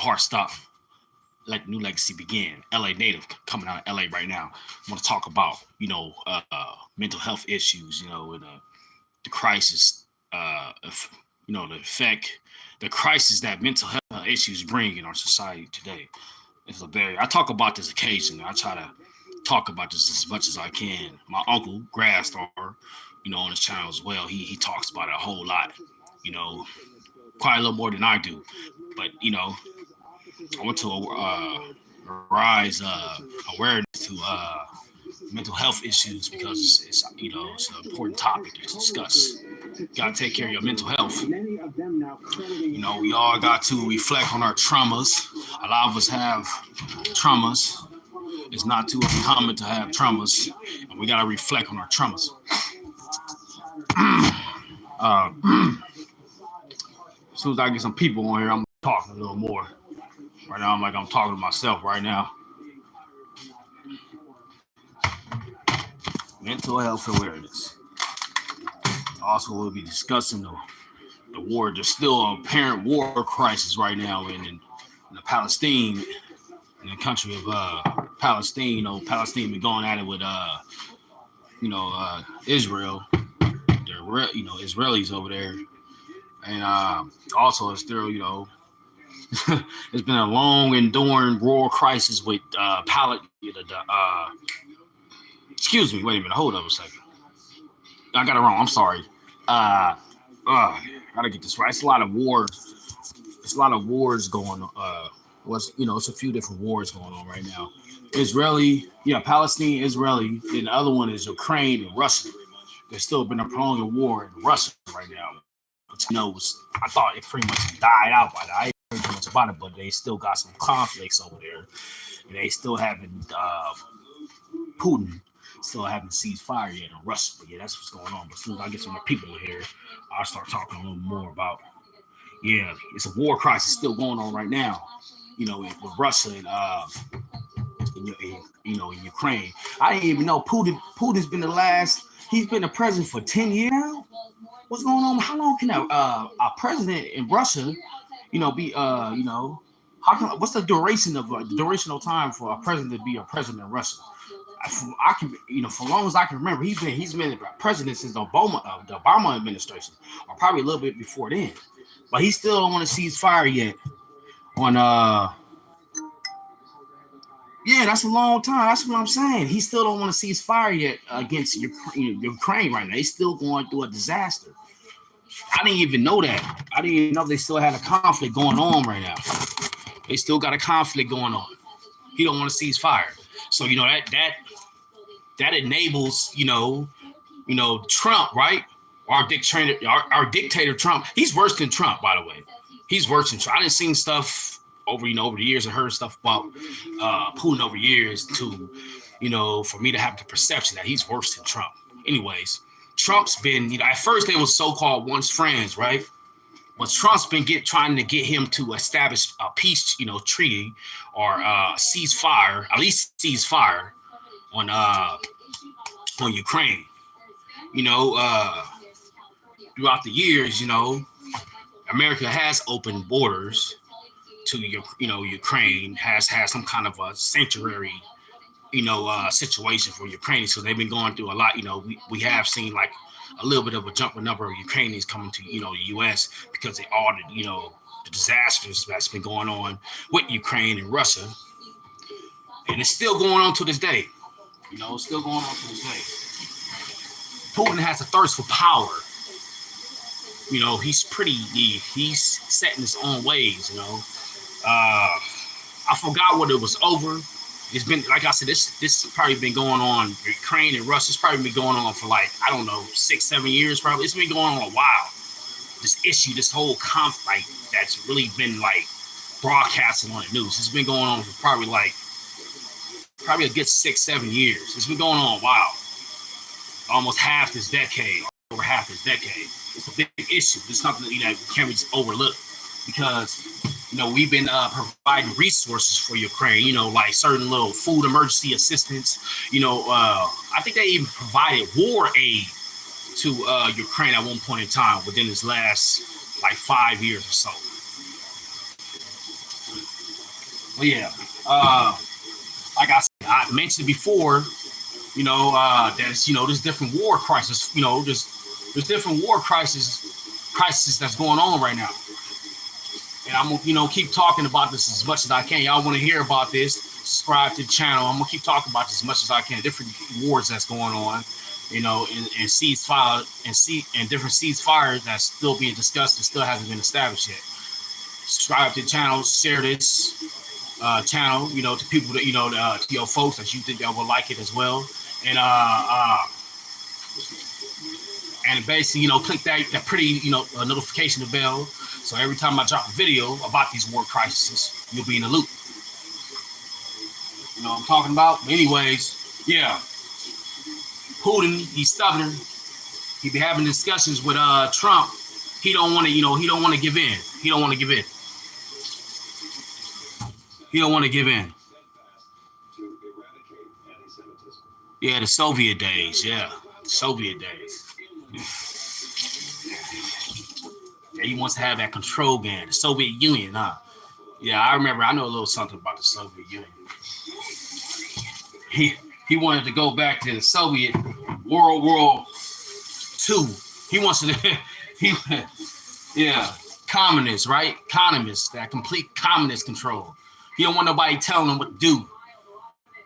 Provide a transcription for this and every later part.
hard stuff. Like New Legacy begin. LA native coming out of LA right now. I want to talk about mental health issues. And the crisis. The effect, the crisis that mental health issues bring in our society today. I talk about this occasionally. I try to talk about this as much as I can. My uncle, Grasstar, on his channel as well. He talks about it a whole lot. You know, quite a little more than I do. But I want to rise awareness to mental health issues because it's an important topic to discuss. You gotta take care of your mental health. We all got to reflect on our traumas. A lot of us have traumas. It's not too uncommon to have traumas, and we gotta reflect on our traumas. uh, as soon as I get some people on here, I'm talking a little more. Right now, I'm talking to myself right now. Mental health awareness. Also, we'll be discussing the war. There's still a apparent war crisis right now in the Palestine, in the country of Palestine. Palestine been going at it with Israel. They're Israelis over there, and also it's still it's been a long enduring war crisis with excuse me, wait a minute, hold up a second. I got it wrong. I'm sorry. Gotta get this right. It's a lot of war. It's a lot of wars going on. It's a few different wars going on right now. Palestine, Israeli, and the other one is Ukraine and Russia. There's still been a prolonged war in Russia right now. I thought it pretty much died out by that. I ain't heard much about it, but they still got some conflicts over there, and they still haven't Putin still haven't ceased fire yet in Russia. But yeah, that's what's going on. But as soon as I get some more people in here, I'll start talking a little more about. Yeah, it's a war crisis still going on right now. With Russia and in Ukraine. I didn't even know Putin's been he's been the president for 10 years now. What's going on? How long can a president in Russia, be what's the durational time for a president to be a president in Russia? I can, for as long as I can remember, he's been president since the Obama administration, or probably a little bit before then. But he still don't want to cease fire yet. That's a long time. That's what I'm saying. He still don't want to cease fire yet against Ukraine right now. They still going through a disaster. I didn't even know that. I didn't even know they still had a conflict going on right now. They still got a conflict going on. He don't want to cease fire. So that enables Trump, right? Our dictator Trump. He's worse than Trump, by the way. He's worse than Trump. I didn't see stuff over the years and heard stuff about Putin over years to for me to have the perception that he's worse than Trump. Anyways, Trump's been at first they were so-called once friends, right? But Trump's been trying to get him to establish a peace, treaty or ceasefire, at least ceasefire on Ukraine. Throughout the years, America has opened borders to Ukraine, has had some kind of a sanctuary, situation for Ukrainians. So they've been going through a lot. We have seen like a little bit of a jump in number of Ukrainians coming to the U.S. because of all the disasters that's been going on with Ukraine and Russia, and it's still going on to this day. It's still going on to this day. Putin has a thirst for power. He's set in his own ways. I forgot what it was over. It's been, like I said, this probably been going on. Ukraine and Russia, it's probably been going on for 6-7 years. Probably it's been going on a while. This issue, this whole conflict that's really been broadcasting on the news. It's been going on for probably a good 6-7 years. It's been going on a while. Almost half this decade, over half this decade. It's a big issue. It's something that can't be overlooked because we've been providing resources for Ukraine, like certain little food emergency assistance. I think they even provided war aid to Ukraine at one point in time within this last 5 years or so. But yeah, like I mentioned before, there's there's different war crises. There's different war crisis that's going on right now. And I'm gonna keep talking about this as much as I can. Y'all want to hear about this? Subscribe to the channel. I'm gonna keep talking about this as much as I can. Different wars that's going on, and ceasefire and different ceasefires that's still being discussed and still hasn't been established yet. Subscribe to the channel. Share this channel, to people that to your folks that you think that will like it as well. And basically, click that pretty, notification bell. So every time I drop a video about these war crises, you'll be in the loop. You know what I'm talking about? But anyways, yeah. Putin, he's stubborn. He be having discussions with Trump. He don't want to, he don't want to give in. He don't want to give in. He don't want to give in. Yeah, the Soviet days. Yeah, the Soviet days. Yeah, he wants to have that control game. The Soviet Union, huh? Yeah, I remember. I know a little something about the Soviet Union. He wanted to go back to the Soviet World War II. He wants to. Yeah, communists, right? Communists, that complete communist control. He don't want nobody telling him what to do.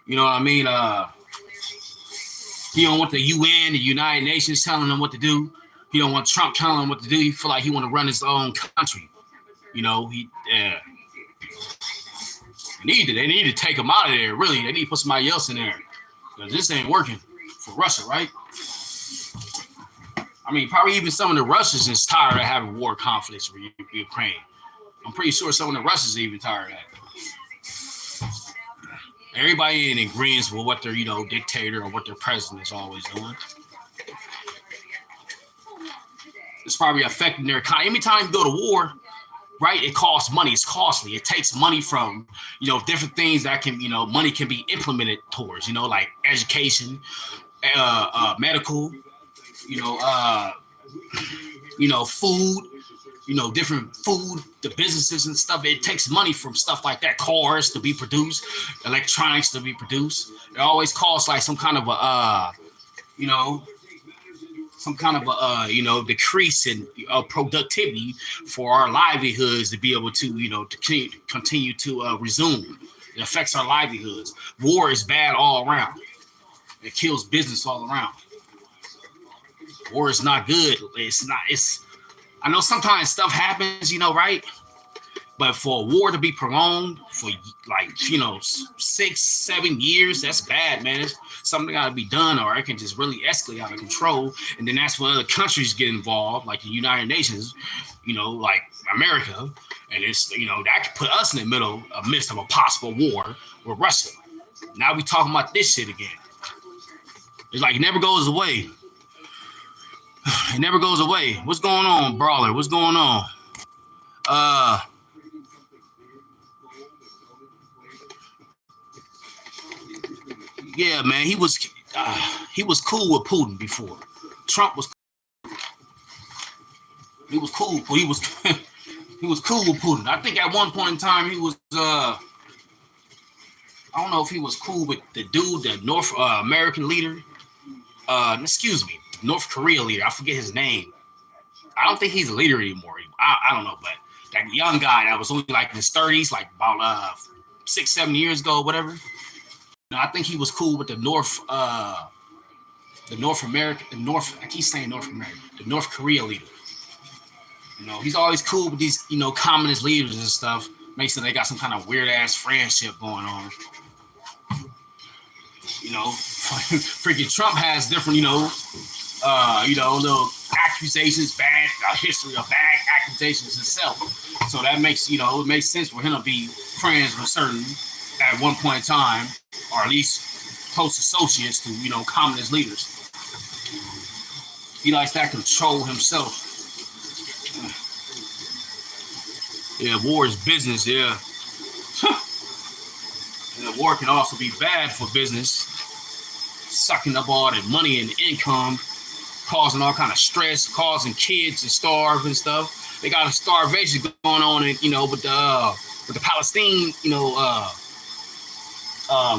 You know what I mean? He don't want the UN, the United Nations, telling him what to do. He don't want Trump telling him what to do. He feel like he want to run his own country. They need to take him out of there. Really, they need to put somebody else in there because this ain't working for Russia, right? I mean, probably even some of the Russians is tired of having war conflicts with Ukraine. I'm pretty sure some of the Russians are even tired of that. Everybody in agreement with what their, dictator or what their president is always doing. It's probably affecting their economy. Anytime you go to war, right, it costs money. It's costly. It takes money from, different things that can, money can be implemented towards, like education, medical, food, different food, the businesses and stuff. It takes money from stuff like that. Cars to be produced, electronics to be produced. It always costs like some kind of decrease in productivity for our livelihoods to be able to, to continue to resume. It affects our livelihoods. War is bad all around. It kills business all around. War is not good. I know sometimes stuff happens, right? But for a war to be prolonged for 6-7 years, that's bad, man. It's something got to be done, or it can just really escalate out of control. And then that's when other countries get involved, like the United Nations, like America. And it's, that could put us in the midst of a possible war with Russia. Now we talking about this shit again. It's like it never goes away. It never goes away. What's going on, Brawler? What's going on? Yeah, man, he was cool with Putin before. Trump was. He was cool. He was cool with Putin. I think at one point in time he was. I don't know if he was cool with the dude, the North American leader. North Korea leader. I forget his name. I don't think he's a leader anymore. I don't know, but that young guy that was only like in his 30s, like about 6-7 years ago, whatever. I think he was cool with the North Korea leader. He's always cool with these, communist leaders and stuff. Makes it they got some kind of weird ass friendship going on. Freaking Trump has different, little accusations, bad history of bad accusations himself. So that makes, it makes sense for him to be friends with certain, at one point in time, or at least close associates to, communist leaders. He likes that control himself. Yeah, war is business, yeah. And war can also be bad for business, sucking up all that money and income, causing all kind of stress, causing kids to starve and stuff. They got a starvation going on, with the with the Palestine,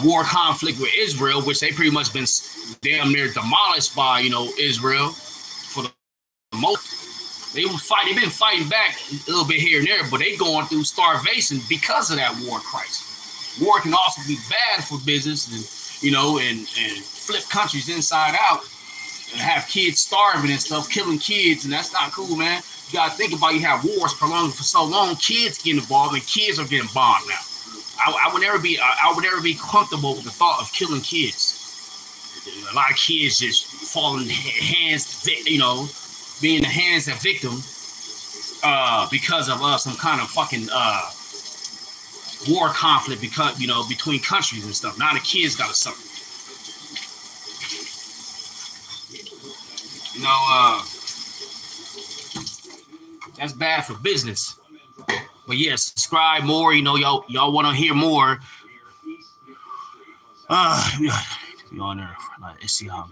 war conflict with Israel, which they pretty much been damn near demolished by, Israel for the most. They've been fighting back a little bit here and there, but they going through starvation because of that war crisis. War can also be bad for business and flip countries inside out and have kids starving and stuff, killing kids, and that's not cool, man. You gotta think about, you have wars prolonged for so long, kids get involved and kids are getting bombed now. I would never be comfortable with the thought of killing kids. A lot of kids just fall in hands, being the hands of victims because of some kind of fucking war conflict, because between countries and stuff. Now the kids gotta suffer. That's bad for business. But yeah, subscribe more. Y'all want to hear more. You on there? Let's see how.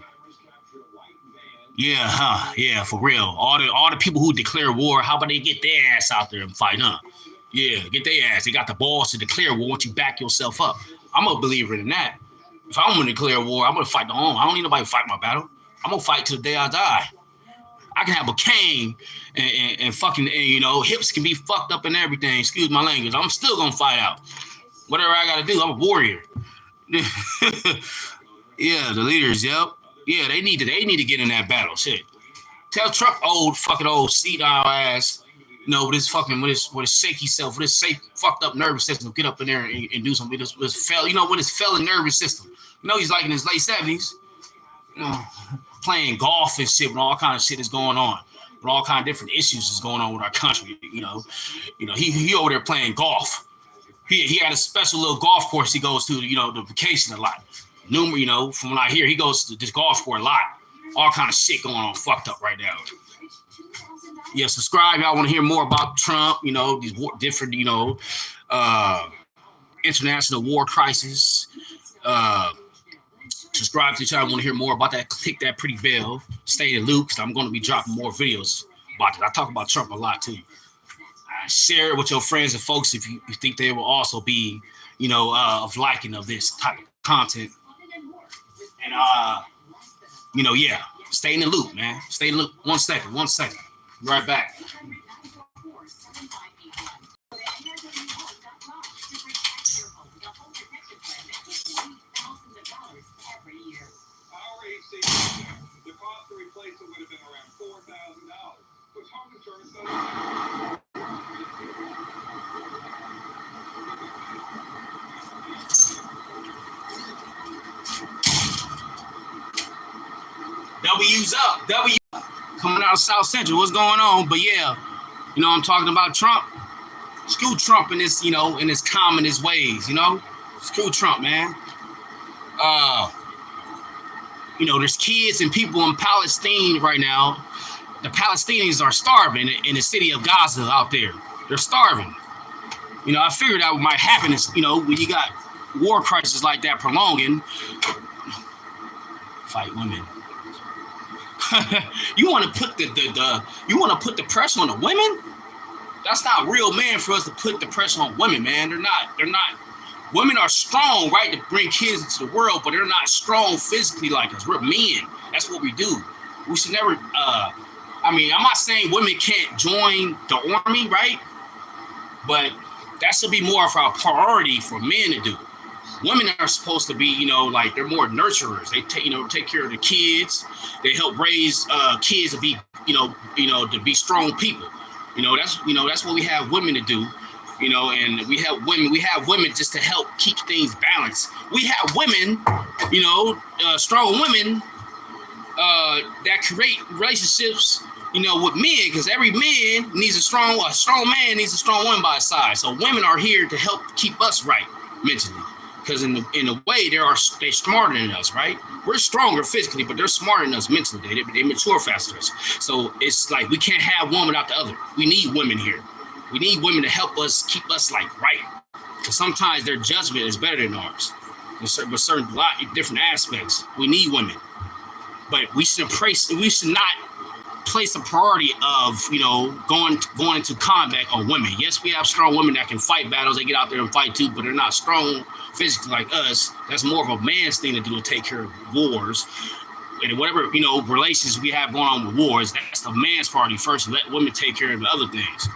Yeah, for real. All the people who declare war, how about they get their ass out there and fight, huh? Yeah, get their ass. They got the balls to declare war once you back yourself up. I'm a believer in that. If I'm gonna declare war, I'm gonna fight the home. I don't need nobody to fight my battle. I'm gonna fight till the day I die. I can have a cane and fucking, hips can be fucked up and everything. Excuse my language. I'm still gonna fight out. Whatever I gotta do, I'm a warrior. Yeah, the leaders, yep. Yeah, they need to get in that battle. Shit. Tell Trump old seat our ass, with his shaky self, with his fucked up nervous system, get up in there and do something with his failing nervous system. He's like in his late 70s. Playing golf and shit, when all kind of shit is going on, when all kind of different issues is going on with our country. He over there playing golf. He had a special little golf course he goes to, the vacation a lot. From what I hear, he goes to this golf course a lot. All kind of shit going on, fucked up right now. Yeah, subscribe. Y'all want to hear more about Trump? These different, international war crisis. Subscribe to the channel. I want to hear more about that. Click that pretty bell. Stay in the loop, because I'm going to be dropping more videos about it. I talk about Trump a lot too. Share it with your friends and folks if you think they will also be, of liking of this type of content. And yeah, stay in the loop, man. Stay in the loop. 1 second. Be right back. The cost to replace it would have been around $4,000, which home insurance doesn't. W's up. W coming out of South Central. What's going on? But yeah, I'm talking about Trump. Screw Trump in his, in his communist ways, Screw Trump, man. There's kids and people in Palestine right now. The Palestinians are starving in the city of Gaza out there. They're starving. I figured that might happen, when you got war crisis like that prolonging. Fight women. You want to put the pressure on the women? That's not real man for us to put the pressure on women, man. They're not. Women are strong, right, to bring kids into the world, but they're not strong physically like us. We're men. That's what we do. We should never. I'm not saying women can't join the army, right? But that should be more of our priority for men to do. Women are supposed to be, they're more nurturers. They take care of the kids. They help raise kids to be, to be strong people. That's what we have women to do. And we have women just to help keep things balanced. We have women, strong women that create relationships, with men, because every man needs a strong man needs a strong woman by his side. So women are here to help keep us right mentally. Because in a way, they're smarter than us, right? We're stronger physically, but they're smarter than us mentally. They mature faster than us. So it's like we can't have one without the other. We need women here. We need women to help us keep us right. Because sometimes their judgment is better than ours. With certain lot of different aspects, we need women. But we should not place a priority of going into combat on women. Yes, we have strong women that can fight battles. They get out there and fight too, but they're not strong physically like us. That's more of a man's thing to do, to take care of wars and whatever relations we have going on with wars. That's the man's priority first. Let women take care of the other things.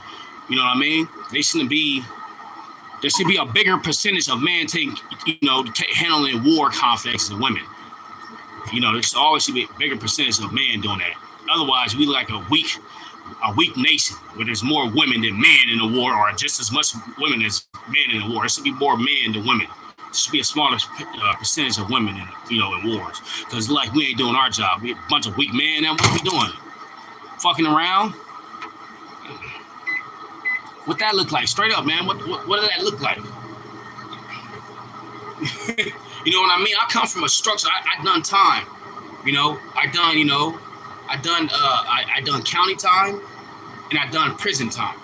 You know what I mean? There should be a bigger percentage of men handling war conflicts than women. There should always be a bigger percentage of men doing that. Otherwise, we like a weak nation where there's more women than men in the war, or just as much women as men in the war. It should be more men than women. It should be a smaller percentage of women in wars. Because like we ain't doing our job. We a bunch of weak men. Now what we doing? Fucking around? What that look like? Straight up, man. What does that look like? You know what I mean? I come from a structure. I done time. I done county time, and I done prison time.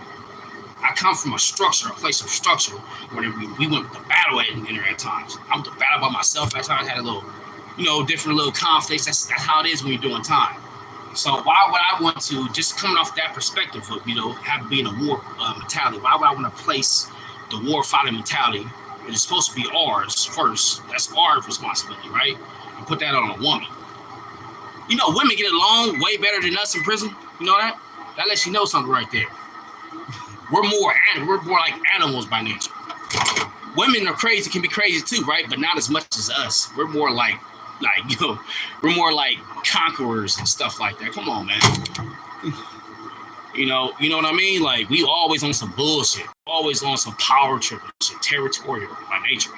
I come from a place of structure where we went to battle at times. I went to battle by myself. At times I had a little, different little conflicts. That's how it is when you're doing time. So why would I want to, just coming off that perspective of, being a war mentality, why would I want to place the war fighting mentality that is supposed to be ours first? That's our responsibility, right? And put that on a woman. Women get along way better than us in prison. You know that? That lets you know something right there. We're more like animals by nature. Women are crazy, can be crazy too, right? But not as much as us. We're more like we're more like conquerors and stuff like that. Come on, man. You know what I mean? Like, we always on some bullshit. Always on some power trip and shit. Territorial by nature.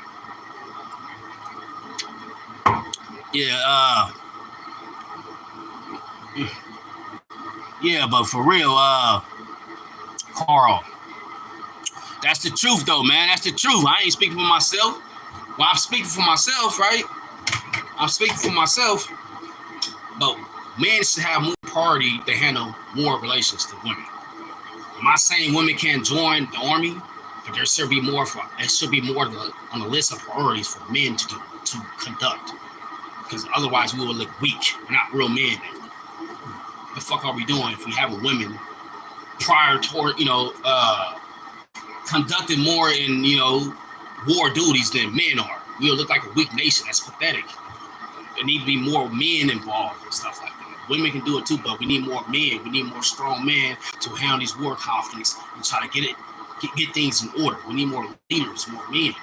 Yeah, but for real, Carl, that's the truth though, man. That's the truth. I ain't speaking for myself. Well, I'm speaking for myself, right? I'm speaking for myself. But men should have more priority to handle war relations than women. I'm not saying women can't join the army, but there should be more on the list of priorities for men to conduct. Because otherwise we will look weak. We're not real men. The fuck are we doing if we have a women prior toward, conducting more in, war duties than men are? We'll look like a weak nation. That's pathetic. There need to be more men involved and stuff like that. Women can do it too, but we need more men. We need more strong men to handle these war conflicts and try to get things in order. We need more leaders, more men,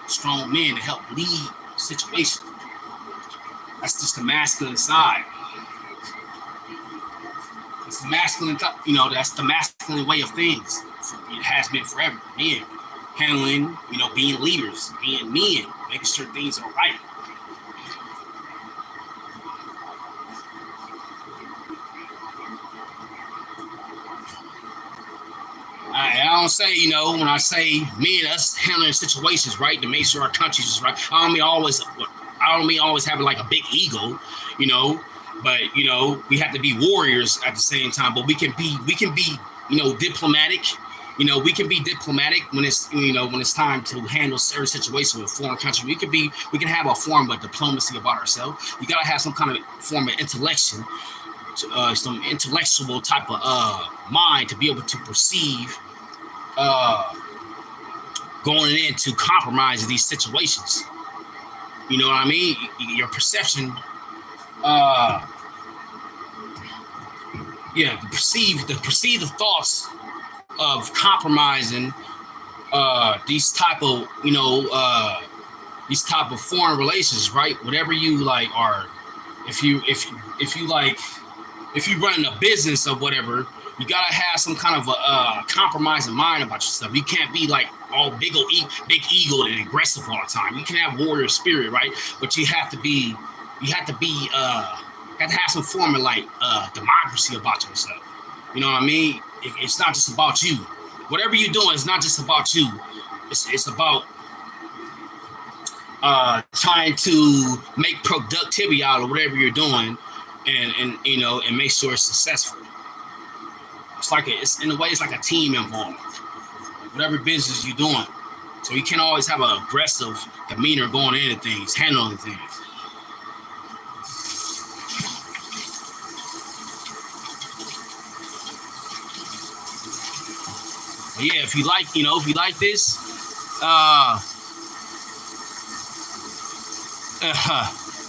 strong men to help lead situations. That's just the masculine side. It's the masculine, that's the masculine way of things. It has been forever. Men handling, being leaders, being men, making sure things are right. I don't say, when I say men, us handling situations right to make sure our country is right. I don't mean always having like a big ego, but we have to be warriors at the same time. But we can be diplomatic. We can be diplomatic when it's time to handle certain situations with foreign countries. We can have a form of diplomacy about ourselves. You gotta have some kind of form of intellection, some intellectual type of mind to be able to perceive going into compromise these situations. You know what I mean? Your perception, perceive the thoughts of compromising these type of foreign relations, right? Whatever you like, are if you run a business or whatever, you gotta have some kind of a compromising mind about yourself. You can't be like all big ego and aggressive all the time. You can have warrior spirit, right? But you have to have some form of like democracy about yourself. You know what I mean? It's not just about you. Whatever you're doing is not just about you. It's about trying to make productivity out of whatever you're doing, and make sure it's successful. It's in a way, it's like a team involved. Whatever business you're doing, so you can't always have an aggressive demeanor going into things, handling things. yeah, if you like, if you like this,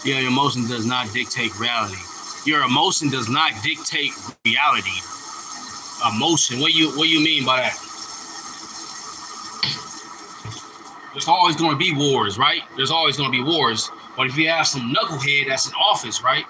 your emotion does not dictate reality. Your emotion does not dictate reality. Emotion. What you mean by that? There's always going to be wars, right? There's always going to be wars. But if you have some knucklehead that's in office, right,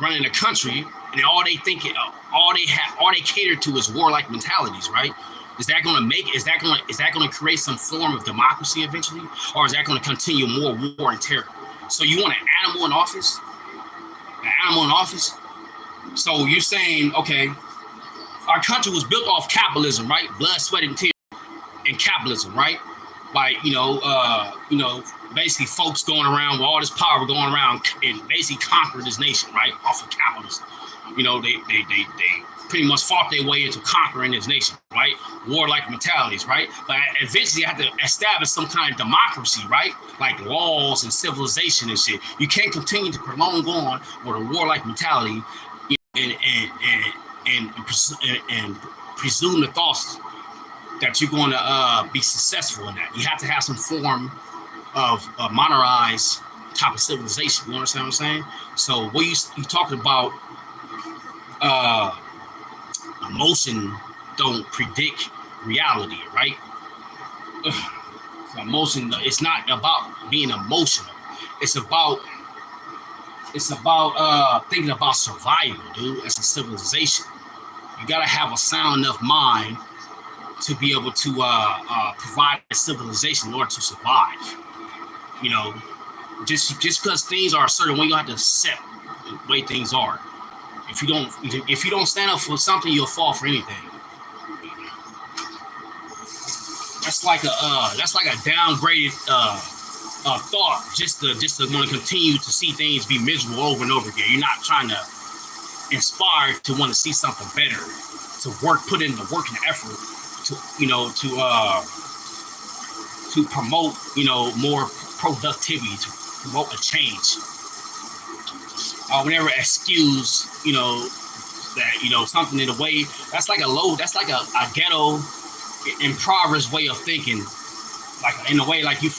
running the country, and all they think, all they cater to is warlike mentalities, right? Is that going to create some form of democracy eventually, or is that going to continue more war and terror? So you want an animal in office? An animal in office? So you're saying, okay, our country was built off capitalism, right? Blood, sweat, and tears, and capitalism, right? By basically folks going around with all this power going around and basically conquer this nation, right? Off of capitalism. They pretty much fought their way into conquering this nation, right? Warlike mentalities, right? But eventually, you have to establish some kind of democracy, right? Like laws and civilization and shit. You can't continue to prolong on with a warlike mentality and presume the thoughts that you're going to be successful in that. You have to have some form of modernized type of civilization. You understand what I'm saying? So what you talking about, emotion don't predict reality, right? Emotion, it's not about being emotional. It's about thinking about survival, dude, as a civilization. You gotta have a sound enough mind to be able to provide a civilization in order to survive. Just because things are a certain way, you have to accept the way things are. If you don't stand up for something, you'll fall for anything. That's like a downgraded thought, just to want to continue to see things be miserable over and over again. You're not trying to inspire to want to see something better, to put in the work and effort to promote more productivity, to promote a change. I would never excuse that something in a way that's like a ghetto impoverished way of thinking, like in a way like you're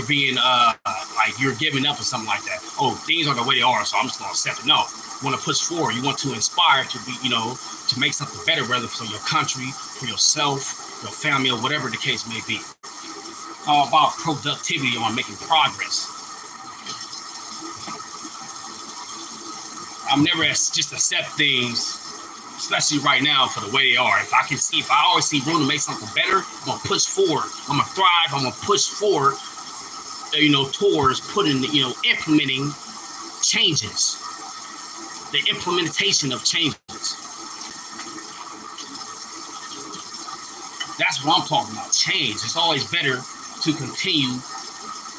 being like you're giving up or something like that. Oh, things are the way they are, so I'm just gonna accept it. No, you want to push forward. You want to inspire to be to make something better, whether for your country, for yourself, your family, or whatever the case may be. All about productivity on making progress. I'm never just accept things, especially right now, for the way they are. If I always see room to make something better, I'm gonna push forward. I'm gonna thrive. I'm gonna push forward. Towards implementing changes. The implementation of changes. That's what I'm talking about. Change. It's always better to continue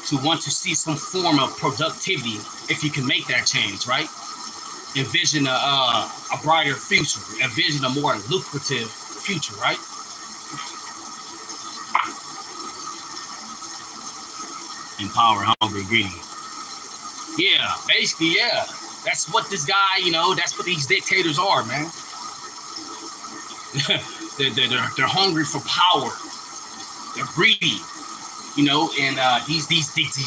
to want to see some form of productivity if you can make that change, right? Envision a brighter future. Envision a more lucrative future, right? Empower hungry, greedy. Yeah, basically, yeah. That's what this guy, that's what these dictators are, man. they're hungry for power. They're greedy, and these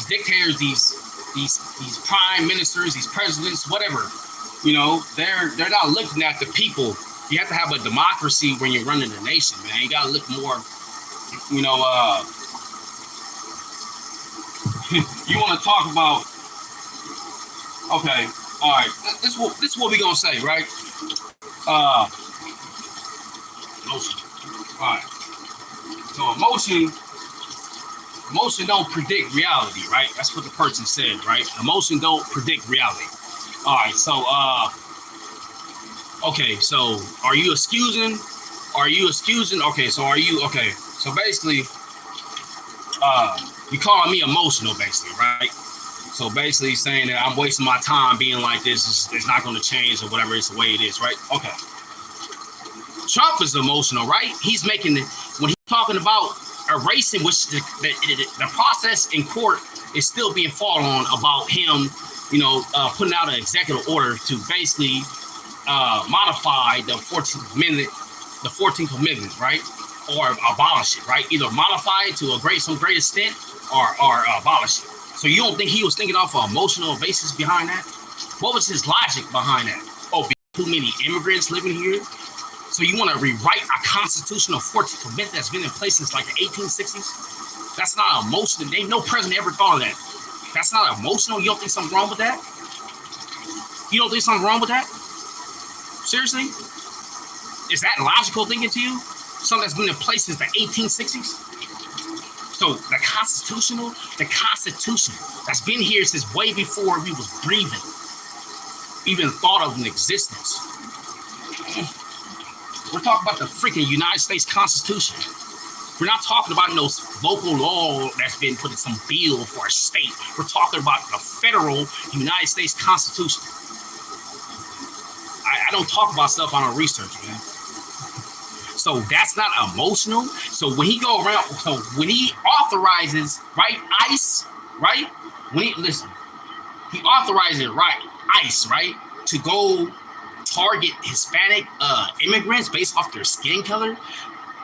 dictators, these prime ministers, these presidents, whatever, they're not looking at the people. You have to have a democracy when you're running a nation, man. You gotta look more, you want to talk about, okay, all right, this is what we gonna say, right? Emotion. All right. So emotion don't predict reality, right? That's what the person said, right? Emotion don't predict reality. All right, so okay, so are you excusing? Okay, so are you okay? So basically, you calling me emotional, basically, right? So basically saying that I'm wasting my time being like this. It's not going to change or whatever. It's the way it is, right? Okay. Trump is emotional, right? He's making it when he's talking about erasing, which the process in court is still being fought on about him, putting out an executive order to basically modify the 14th Amendment, right? or abolish it, right? Either modify it to some great extent or abolish it. So you don't think he was thinking off an emotional basis behind that? What was his logic behind that? Oh, too many immigrants living here. So you want to rewrite a constitutional 14th Amendment that's been in place since like the 1860s? That's not emotional. No president ever thought of that. That's not emotional. You don't think something wrong with that? You don't think something wrong with that? Seriously? Is that logical thinking to you? Something that's been in place since the 1860s? So the Constitution that's been here since way before we was breathing, even thought of in existence. We're talking about the freaking United States Constitution. We're not talking about no local law that's been put in some bill for a state. We're talking about the federal United States Constitution. I don't talk about stuff I don't research, man. So that's not emotional. So when he go around, so when he authorizes, right, ICE, right? When he he authorizes, right, ICE, right, to go target Hispanic immigrants based off their skin color.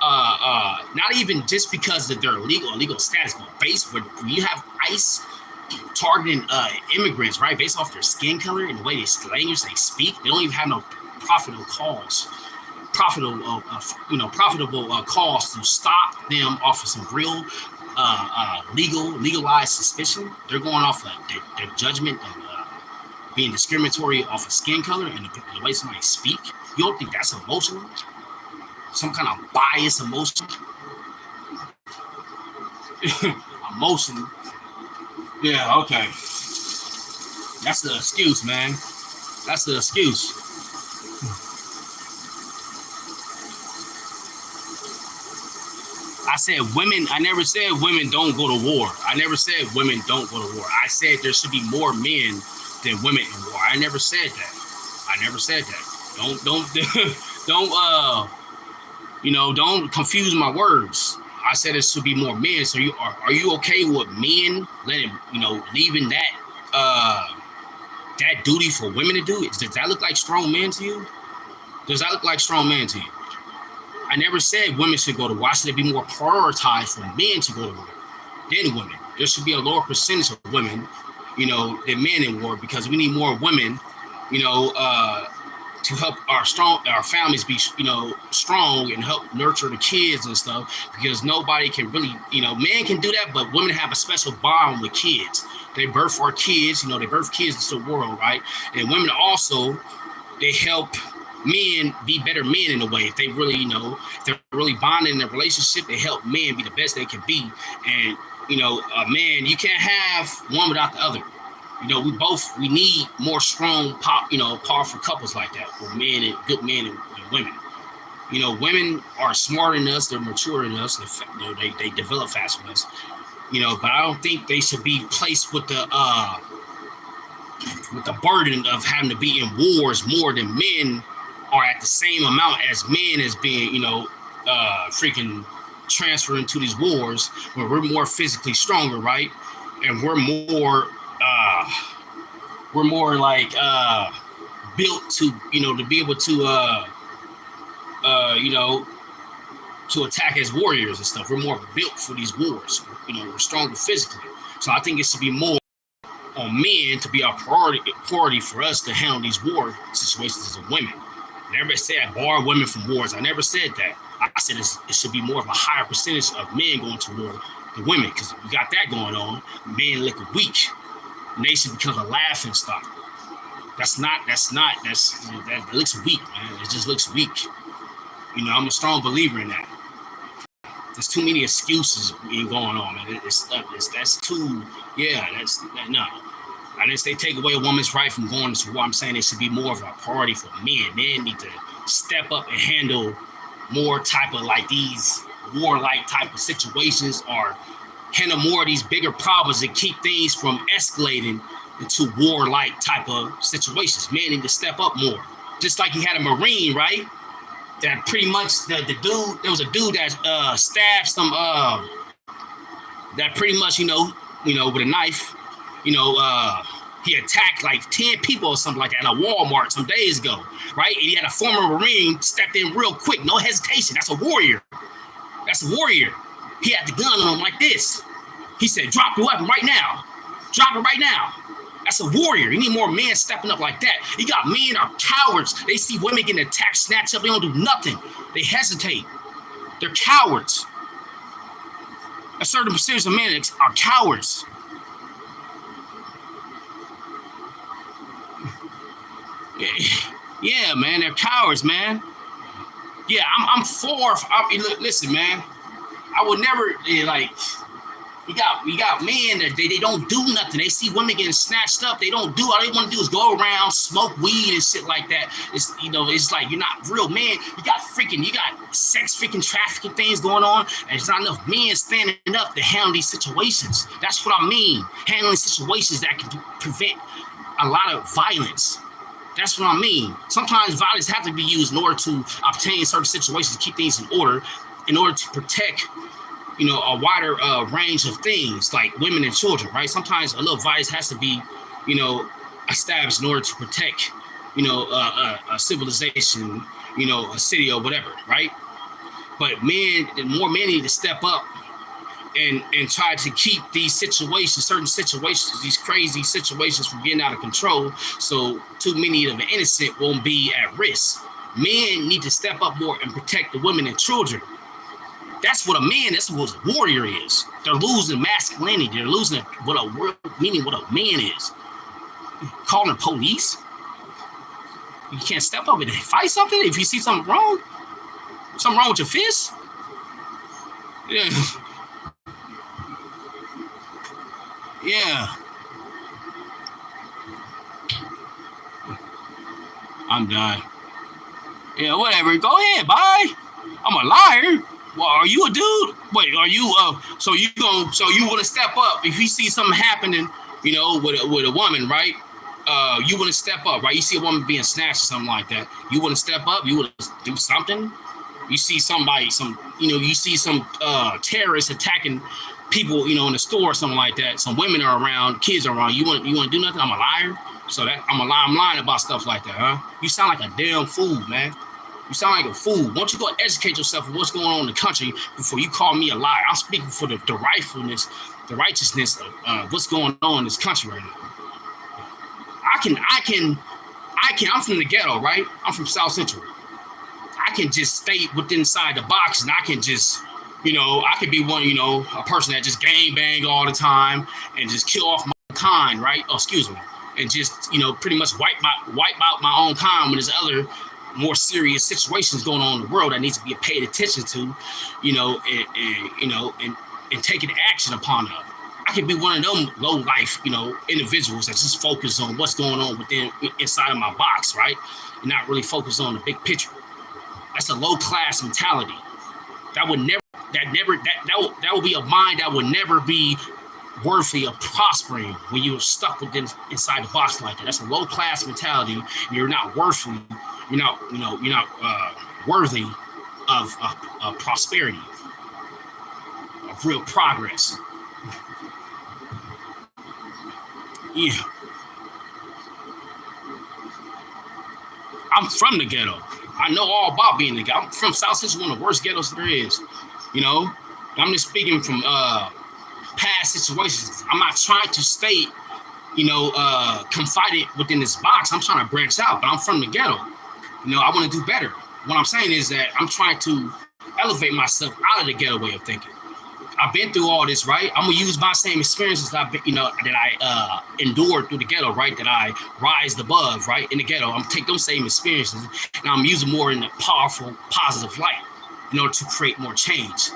Not even just because of their legal status, but based when you have ICE targeting immigrants, right, based off their skin color and the way they language they speak. They don't even have no profitable cause to stop them off of some real legalized suspicion. They're going off of their judgment of being discriminatory off of skin color and the way somebody speak. You don't think that's emotional? Some kind of bias emotion? Emotion? Yeah, okay. That's the excuse, man. That's the excuse. I said women, I never said women don't go to war. I never said women don't go to war. I said there should be more men than women in war. I never said that. I never said that. Don't confuse my words. I said there should be more men. So are you okay with men leaving that duty for women to do? Does that look like strong men to you? Does that look like strong men to you? I never said women should go to war. Why should it be more prioritized for men to go to war than women? There should be a lower percentage of women, than men in war, because we need more women, to help our families be, strong and help nurture the kids and stuff. Because nobody can really, men can do that, but women have a special bond with kids. They birth our kids, they birth kids into the world, right? And women also, they help men be better men in a way. If they really, if they're really bonding in a relationship, they help men be the best they can be. And, a man, you can't have one without the other. We need more strong, powerful couples like that, with men and good men and women. Women are smarter than us, they're mature than us, they develop faster than us. But I don't think they should be placed with the burden of having to be in wars more than men are at the same amount as men as being, freaking transferred into these wars where we're more physically stronger, right? And we're more like built to, to be able to, to attack as warriors and stuff. We're more built for these wars. We're stronger physically. So I think it should be more on men to be our priority for us to handle these war situations as women. I never said bar women from wars. I never said that. I said it should be more of a higher percentage of men going to war than women, because we got that going on. Men look weak. Nation becomes a laughing stock. That looks weak, man. It just looks weak. I'm a strong believer in that. There's too many excuses going on, man. That's too, no. I didn't say take away a woman's right from going to war. I'm saying it should be more of a priority for men. Men need to step up and handle more type of like these warlike type of situations, or handle more of these bigger problems and keep things from escalating into warlike type of situations. Men need to step up more. Just like he had a Marine, right? That pretty much the dude, there was a dude that stabbed some that pretty much, with a knife, he attacked like 10 people or something like that at a Walmart some days ago, right? And he had a former Marine stepped in real quick, no hesitation. That's a warrior. That's a warrior. He had the gun on him like this. He said, drop your weapon right now. Drop it right now. That's a warrior. You need more men stepping up like that. You got men are cowards. They see women getting attacked, snatch up. They don't do nothing. They hesitate. They're cowards. A certain percentage of men are cowards. Yeah, man, they're cowards, man. Yeah, I'm for. Listen, man, I would never like. You got men that they don't do nothing. They see women getting snatched up. They don't do. All they want to do is go around, smoke weed and shit like that. It's it's like you're not real man. You got sex freaking trafficking things going on, and there's not enough men standing up to handle these situations. That's what I mean. Handling situations that can prevent a lot of violence. That's what I mean. Sometimes violence has to be used in order to obtain certain situations, to keep things in order to protect, a wider range of things like women and children, right? Sometimes a little violence has to be, established in order to protect, a civilization, a city or whatever, right? But more men need to step up and try to keep these certain situations, these crazy situations from getting out of control, so too many of the innocent won't be at risk. Men need to step up more and protect the women and children. That's what that's what a warrior is. They're losing masculinity. They're losing what a man is. Calling the police. You can't step up and fight something if you see something wrong with your fist. Yeah. Yeah. I'm done. Yeah, whatever. Go ahead, bye. I'm a liar. Well, are you a dude? Wait, are you so you want to step up if you see something happening, with a woman, right? You want to step up, right? You see a woman being snatched or something like that. You want to step up, you want to do something. You see you see some terrorists attacking people, in the store or something like that. Some women are around, kids are around. You want to do nothing? I'm a liar. So that I'm lying about stuff like that, huh? You sound like a damn fool, man. You sound like a fool. Why don't you go educate yourself on what's going on in the country before you call me a liar? I'm speaking for the righteousness of what's going on in this country right now. I'm from the ghetto, right? I'm from South Central. I can just stay inside the box, and I can just, I could be one, a person that just gang bang all the time and just kill off my kind, right? Oh, excuse me. And just, pretty much wipe out my own kind when there's other more serious situations going on in the world that needs to be paid attention to, and taking action upon them. I could be one of them low life, individuals that just focus on what's going on inside of my box, right? And not really focus on the big picture. That's a low class mentality. That would be a mind that would never be worthy of prospering when you're stuck inside the box like that. That's a low class mentality. You're not worthy. You're not worthy of prosperity, of real progress. Yeah. I'm from the ghetto. I know all about being in the ghetto. I'm from South Central, one of the worst ghettos there is. I'm just speaking from past situations. I'm not trying to stay, confined within this box. I'm trying to branch out, but I'm from the ghetto. I want to do better. What I'm saying is that I'm trying to elevate myself out of the ghetto way of thinking. I've been through all this, right? I'm gonna use my same experiences that I endured through the ghetto, right? That I rised above, right? In the ghetto, I'm gonna take those same experiences and I'm using more in a powerful, positive light in order to create more change.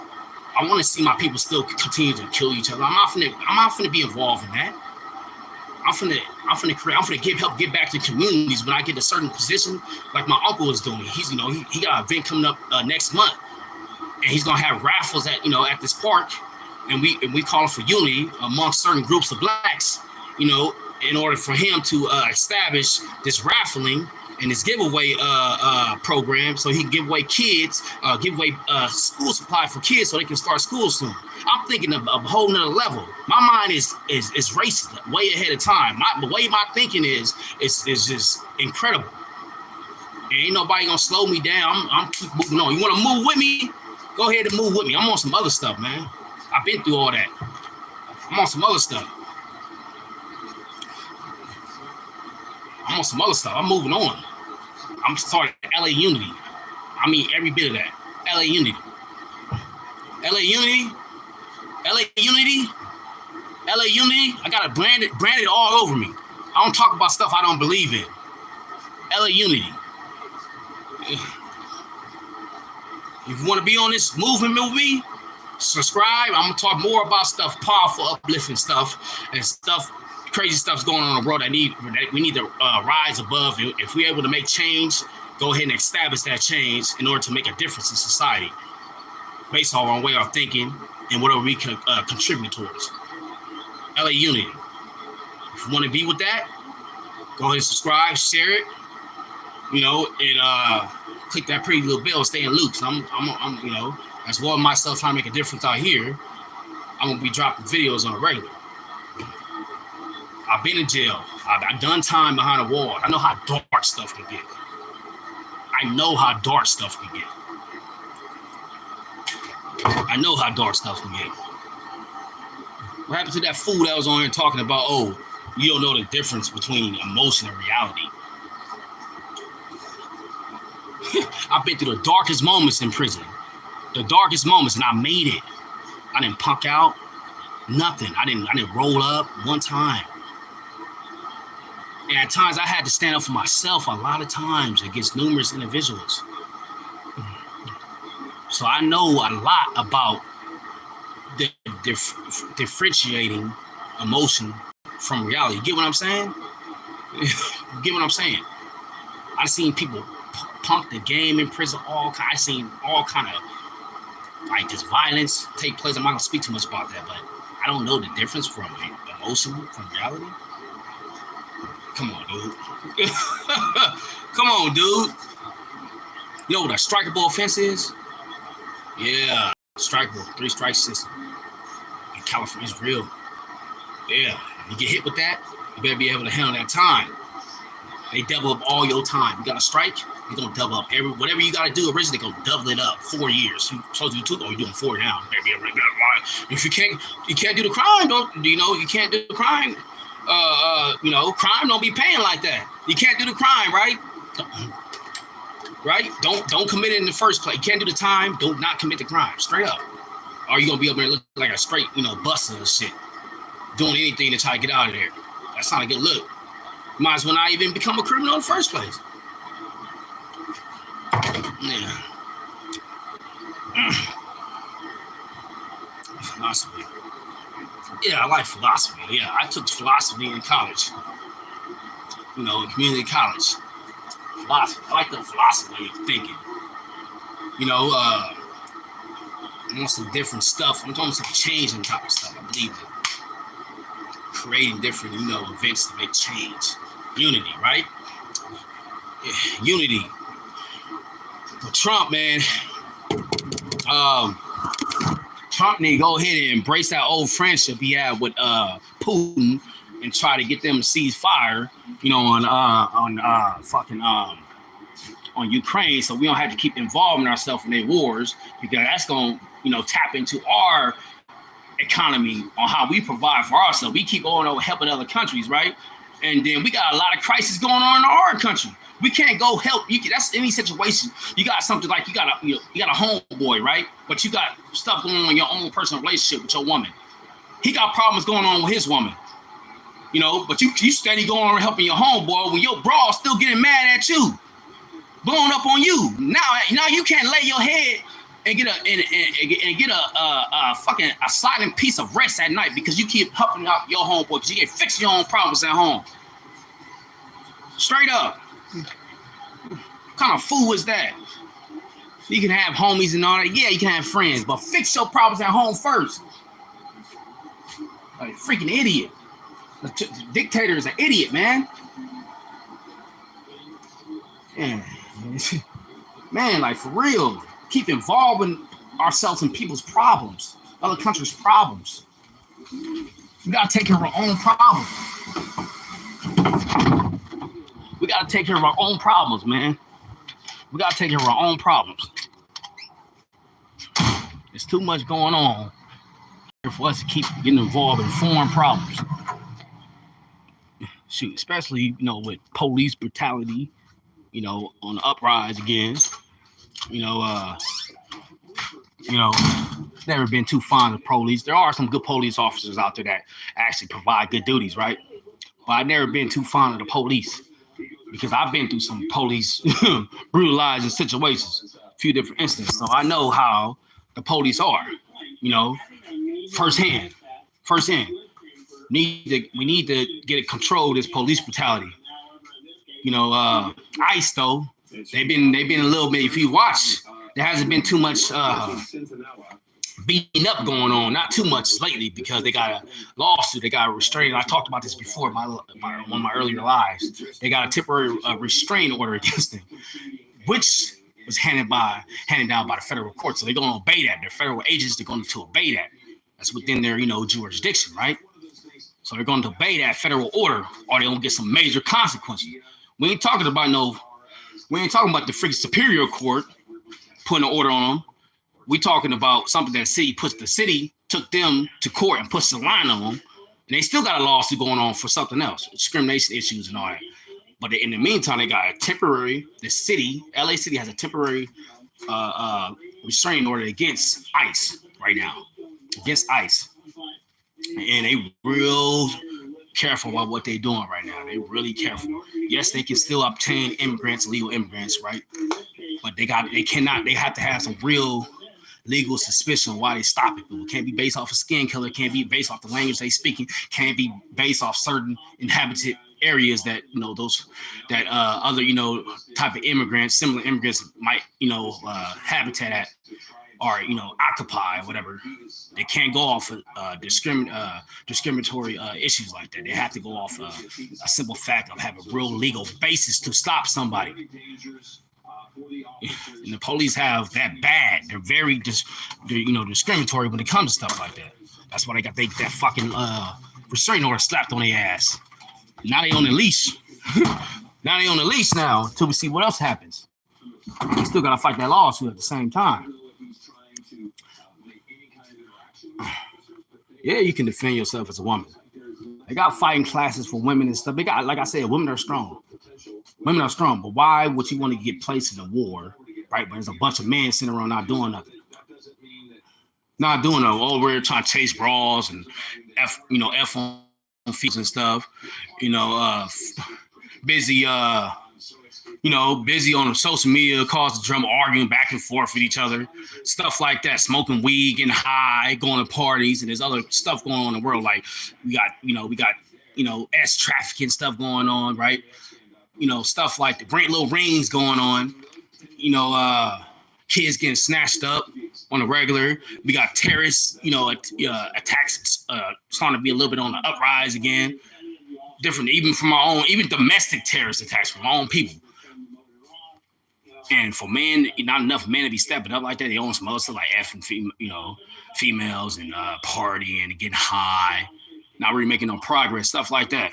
I want to see my people still continue to kill each other. I'm not gonna be involved in that. I'm gonna help give back to communities when I get a certain position, like my uncle is doing. He's, he got an event coming up next month. And he's gonna have raffles at this park, and we call it for unity amongst certain groups of blacks, in order for him to establish this raffling and this giveaway program, so he can give away school supply for kids so they can start school soon. I'm thinking of a whole nother level. My mind is racing way ahead of time. The way my thinking is just incredible. And ain't nobody gonna slow me down. I'm keep moving on. You want to move with me? Go ahead and move with me. I'm on some other stuff, man. I've been through all that. I'm on some other stuff. I'm moving on. I'm starting LA Unity. I mean, every bit of that. LA Unity. LA Unity. LA Unity. LA Unity. I got it branded all over me. I don't talk about stuff I don't believe in. LA Unity. If you want to be on this movement with me, subscribe. I'm gonna talk more about stuff, powerful, uplifting stuff, and stuff, crazy stuff's going on in the world that we need to rise above. If we're able to make change, go ahead and establish that change in order to make a difference in society, based on our way of thinking and whatever we can contribute towards. LA Unity. If you want to be with that, go ahead and subscribe, share it, and click that pretty little bell, stay in loops. I'm as well as myself trying to make a difference out here, I'm gonna be dropping videos on a regular. I've been in jail. I've done time behind a wall. I know how dark stuff can get. What happened to that fool that was on here talking about, oh, you don't know the difference between emotion and reality? I've been through the darkest moments in prison. The darkest moments, and I made it. I didn't punk out. Nothing. I didn't roll up one time. And at times I had to stand up for myself a lot of times against numerous individuals. So I know a lot about differentiating emotion from reality. You get what I'm saying? I've seen people punk the game in prison. I've seen all kind of like this violence take place. I'm not gonna speak too much about that, but I don't know the difference from emotion from reality. Come on, dude. You know what a strikeable offense is? Yeah, strikeable, 3 strike system. In California, it's real. Yeah, if you get hit with that, you better be able to handle that time. They double up all your time. You got a strike, they're gonna double up whatever you gotta do originally, they're gonna double it up. 4 years. You supposed to do 2, or you're doing 4 now. If you can't do the crime, you can't do the crime. Crime don't be paying like that. You can't do the crime, right? Right? Don't commit it in the first place. You can't do the time, don't not commit the crime. Straight up. Or you gonna be up there looking like a straight, buster and shit. Doing anything to try to get out of there. That's not a good look. Might as well not even become a criminal in the first place. Yeah. Philosophy. Yeah, I like philosophy. Yeah, I took philosophy in college. In community college. Philosophy. I like the philosophy of thinking. I want some different stuff. I'm talking some changing type of stuff. I believe in creating different, events to make change. Unity, right? Yeah, unity. But Trump, man, Trump need to go ahead and embrace that old friendship he had with Putin and try to get them to cease fire, on Ukraine, so we don't have to keep involving ourselves in their wars, because that's going to tap into our economy on how we provide for ourselves. We keep going over helping other countries, right? And then we got a lot of crisis going on in our country. We can't go help. That's any situation. You got something like you got a homeboy, right? But you got stuff going on in your own personal relationship with your woman. He got problems going on with his woman, But you steady going on helping your homeboy when your bra still getting mad at you, blowing up on you. Now you can't lay your head and get a fucking silent piece of rest at night because you keep helping out your homeboy because you can't fix your own problems at home. Straight up. What kind of fool is that? You can have homies and all that. Yeah, you can have friends, but fix your problems at home first. Like freaking idiot. The dictator is an idiot, man. Yeah. Man, like for real. Keep involving ourselves in people's problems, other countries' problems. We gotta take care of our own problems. We gotta take care of our own problems, man. We gotta take care of our own problems. There's too much going on for us to keep getting involved in foreign problems. Shoot, especially with police brutality, on the uprise again. You know, uh, you know, never been too fond of police. There are some good police officers out there that actually provide good duties, right? But I've never been too fond of the police because I've been through some police brutalizing situations, a few different instances. So I know how the police are, firsthand. Firsthand. We need to get it control this police brutality. ICE though, they've been a little bit. If you watch, there hasn't been too much beating up going on. Not too much lately because they got a lawsuit. They got a restraint. I talked about this before in one of my earlier lives. They got a temporary restraint order against them, which was handed down by the federal court. So they're going to obey that. They're federal agents. They're going to obey that. That's within their jurisdiction, right? So they're going to obey that federal order, or they're going to get some major consequences. We ain't talking about the freaking superior court putting an order on them. We talking about something that the city took them to court and pushed the line on them, and they still got a lawsuit going on for something else, discrimination issues and all that. But in the meantime, they got LA City has a temporary restraining order against ICE right now, and they real careful about what they're doing right now. They're really careful. Yes, they can still obtain legal immigrants, right? But they have to have some real legal suspicion why they stop it. It can't be based off of skin color, can't be based off the language they speaking, can't be based off certain inhabited areas that other type of immigrants, similar immigrants might habitat at or occupy, whatever. They can't go off of discriminatory issues like that. They have to go off a simple fact of having a real legal basis to stop somebody. And the police have that bad. They're very discriminatory when it comes to stuff like that. That's why they got that fucking restraining order slapped on their ass. Now they on the leash. Now until we see what else happens. We still gotta fight that lawsuit at the same time. Yeah, you can defend yourself as a woman. They got fighting classes for women and stuff. They got, like I said, women are strong. Women are strong, but why would you want to get placed in a war, right? When there's a bunch of men sitting around not doing nothing. Not doing nothing. Oh, we're trying to chase bras and F on feet and stuff. Busy busy on social media, causing drama, arguing back and forth with each other, stuff like that, smoking weed, getting high, going to parties, and there's other stuff going on in the world. Like we got S trafficking stuff going on, right? Stuff like the great little rings going on, kids getting snatched up on the regular. We got terrorists, attacks starting to be a little bit on the uprise again. Different, even from our own, even domestic terrorist attacks from our own people. And for men, not enough men to be stepping up like that. They own some other stuff like effing, females and partying and getting high, not really making no progress, stuff like that.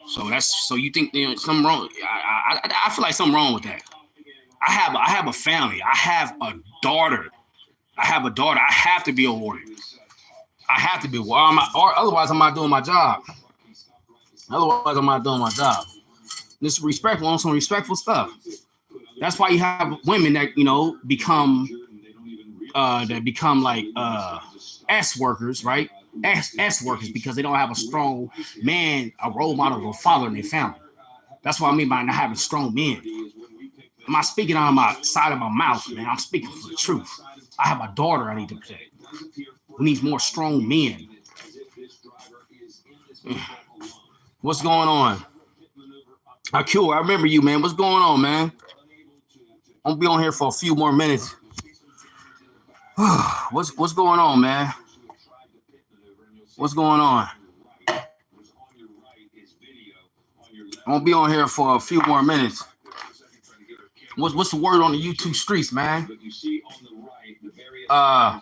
So you think something wrong? I feel like something wrong with that. I have a family. I have a daughter. I have to be a warrior. I have to be. Otherwise, I'm not doing my job. This is respectful on some respectful stuff. That's why you have women that become like S workers, right? S workers, because they don't have a strong man, a role model of a father in their family. That's what I mean by not having strong men. I'm not speaking on my side of my mouth, man. I'm speaking for the truth. I have a daughter I need to protect. Who needs more strong men? What's going on? Akil, I remember you, man. What's going on, man? I'm gonna be on here for a few more minutes. What's going on, man? What's going on? I'm gonna be on here for a few more minutes. What's the word on the YouTube streets, man? Damn.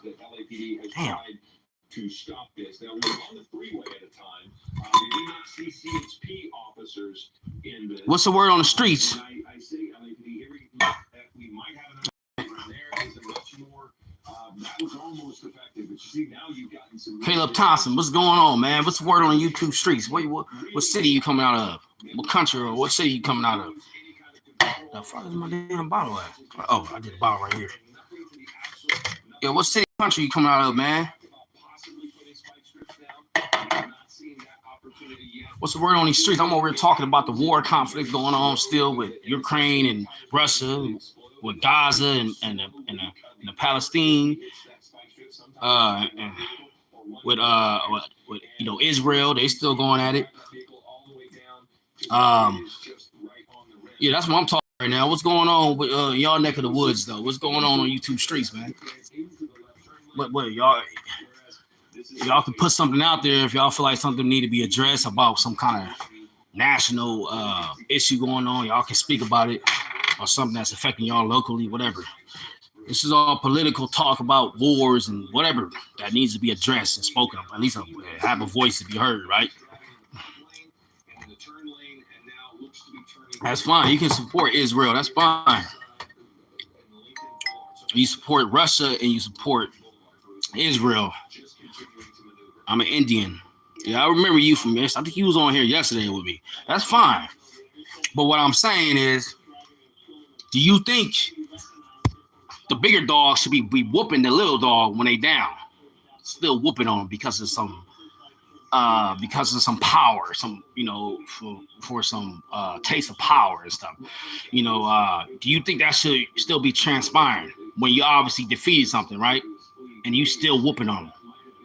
To stop this. Now we're on the freeway at a time. We do not see CHP officers in the. What's the word on the streets? I say LAPD hearing that we might have there is a much more. That was almost Caleb Thompson, what's going on, man? What's the word on YouTube streets? What city you coming out of? What country or what city you coming out of? The fuck is my damn bottle at? Oh, I did a bottle right here. Yeah, what city country you coming out of, man? What's the word on these streets? I'm over here talking about the war conflict going on still with Ukraine and Russia, with Gaza and the Palestine, and with Israel. They still going at it. Yeah, that's what I'm talking right now. What's going on with y'all neck of the woods though? What's going on YouTube streets, man? But y'all can put something out there if y'all feel like something need to be addressed about some kind of national issue going on. Y'all can speak about it or something that's affecting y'all locally, whatever. This is all political talk about wars and whatever that needs to be addressed and spoken of. At least have a voice to be heard, right? That's fine. You can support Israel. That's fine. You support Russia and you support Israel. I'm an Indian. Yeah, I remember you from this. I think you was on here yesterday with me. That's fine. But what I'm saying is, do you think the bigger dog should be whooping the little dog when they down? Still whooping on them because of some power, some, for some taste of power and stuff. Do you think that should still be transpiring when you obviously defeated something, right? And you still whooping on them?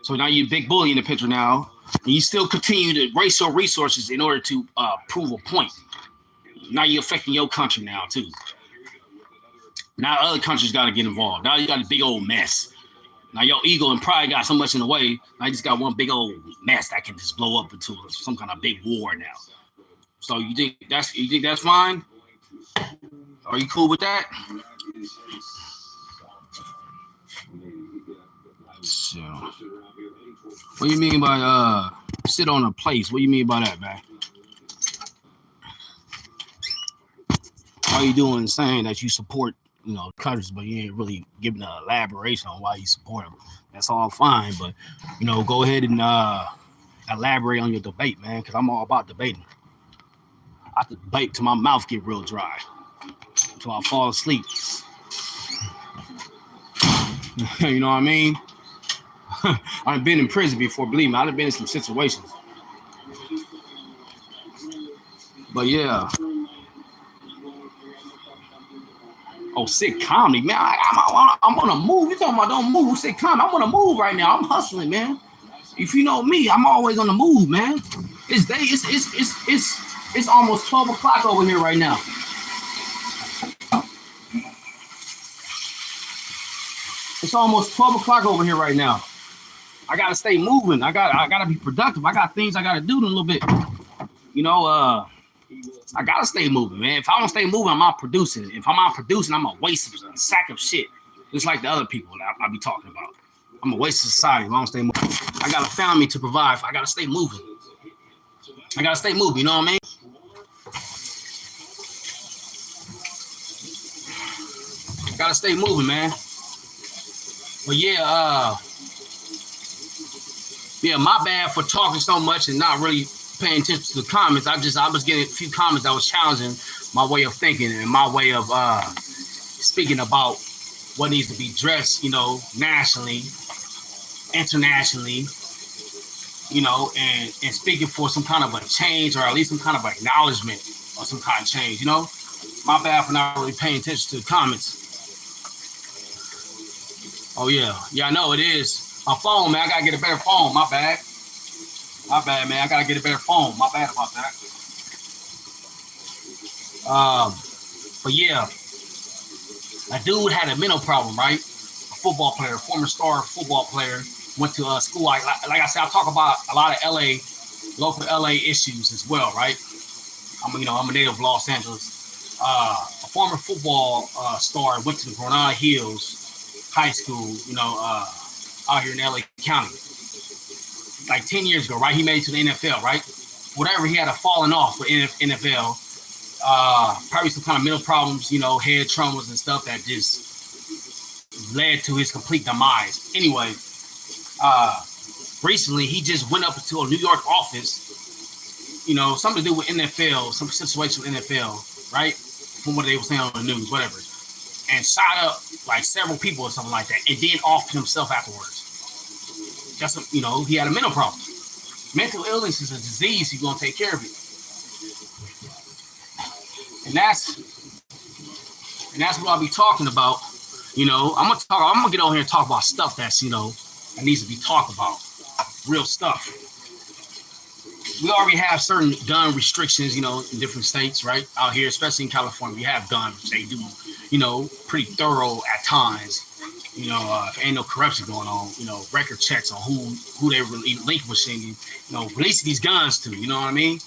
So now you're a big bully in the picture now, and you still continue to waste your resources in order to prove a point. Now you're affecting your country now too. Now other countries got to get involved. Now you got a big old mess. Now your ego and pride got so much in the way. Now you just got one big old mess that can just blow up into some kind of big war now. So you think that's fine? Are you cool with that? So, what do you mean by sit on a place? What do you mean by that, man? All you doing is saying that you support, countries, but you ain't really giving an elaboration on why you support them. That's all fine, but go ahead and elaborate on your debate, man, because I'm all about debating. I have to debate till my mouth get real dry, till I fall asleep. You know what I mean? I've been in prison before, believe me. I've been in some situations. But yeah. Oh, sick comedy, man. I'm on a move. You talking about don't move, sick comedy. I'm on a move right now. I'm hustling, man. If you know me, I'm always on the move, man. It's almost 12 o'clock over here right now. It's almost 12 o'clock over here right now. I gotta stay moving. I gotta be productive. I got things I gotta do in a little bit. I gotta stay moving, man. If I don't stay moving, I'm not producing. If I'm not producing, I'm a waste of a sack of shit. Just like the other people that I be talking about. I'm a waste of society if I don't stay moving. I got a family to provide. I gotta stay moving. I gotta stay moving, you know what I mean? Gotta stay moving, man. But yeah, my bad for talking so much and not really paying attention to the comments. I was getting a few comments that was challenging my way of thinking and my way of speaking about what needs to be addressed, nationally, internationally, and speaking for some kind of a change or at least some kind of acknowledgement or some kind of change, My bad for not really paying attention to the comments. Oh, yeah. Yeah, I know it is. My phone, man. I got to get a better phone. My bad. My bad, man. I got to get a better phone. My bad about that. But, yeah. A dude had a mental problem, right? A football player, former star football player, went to school. Like I said, I talk about a lot of local LA issues as well, right? I'm a native of Los Angeles. A former football star went to the Granada Hills High School, out here in LA County. Like 10 years ago, right? He made it to the NFL, right? Whatever, he had a falling off with NFL. Probably some kind of mental problems, head traumas and stuff that just led to his complete demise. Anyway, recently he just went up to a New York office, you know, something to do with NFL, some situation with NFL, right? From what they were saying on the news, whatever, and shot up like several people or something like that, and then offed himself afterwards. That's, you know, he had a mental problem. Mental illness is a disease. You're gonna take care of it, and that's what I'll be talking about. You know, I'm gonna get over here and talk about stuff that's, you know, that needs to be talked about, real stuff. We already have certain gun restrictions, you know, in different states, right? Out here, especially in California, we have guns. They do, you know, pretty thorough at times. You know, if ain't no corruption going on, you know, record checks on who they relinquishing, you know, releasing these guns to. You know what I mean?